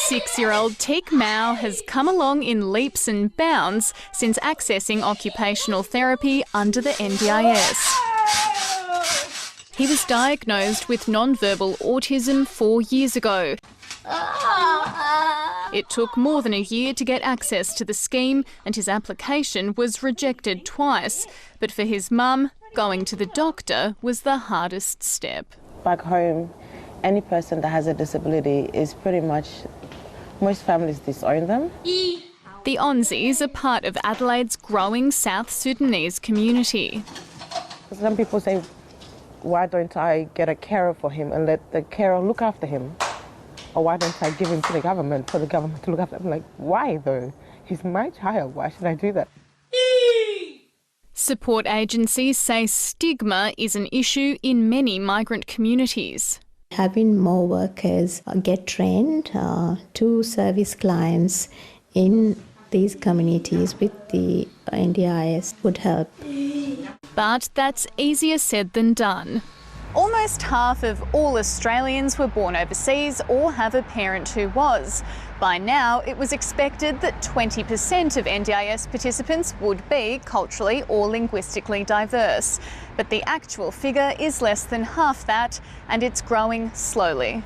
6-year-old Teek Mao has come along in leaps and bounds since accessing occupational therapy under the NDIS. He was diagnosed with non-verbal autism 4 years ago. It took more than a year to get access to the scheme, and his application was rejected twice. But for his mum, going to the doctor was the hardest step. Back home, any person that has a disability is pretty much, most families disown them. The Onzies are part of Adelaide's growing South Sudanese community. Some people say, why don't I get a carer for him and let the carer look after him? Or why don't I give him to the government for the government to look after him? I'm like, why though? He's my child, why should I do that? Support agencies say stigma is an issue in many migrant communities. Having more workers get trained to service clients in these communities with the NDIS would help. But that's easier said than done. Almost half of all Australians were born overseas or have a parent who was. By now, it was expected that 20% of NDIS participants would be culturally or linguistically diverse. But the actual figure is less than half that, and it's growing slowly.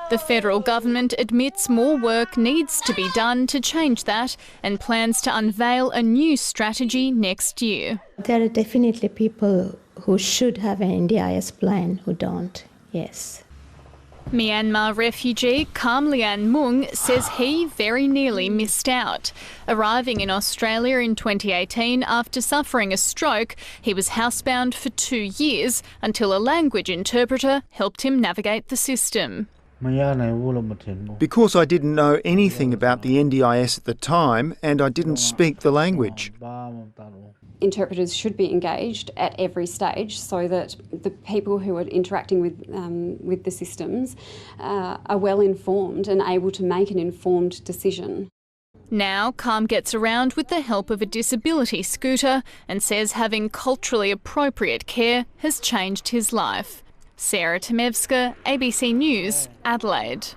The federal government admits more work needs to be done to change that and plans to unveil a new strategy next year. There are definitely people who should have an NDIS plan who don't, yes. Myanmar refugee Kam Lian Mung says he very nearly missed out. Arriving in Australia in 2018 after suffering a stroke, he was housebound for 2 years until a language interpreter helped him navigate the system. Because I didn't know anything about the NDIS at the time and I didn't speak the language. Interpreters should be engaged at every stage so that the people who are interacting with the systems are well informed and able to make an informed decision. Now, Kam gets around with the help of a disability scooter and says having culturally appropriate care has changed his life. Sarah Temevska, ABC News, Adelaide.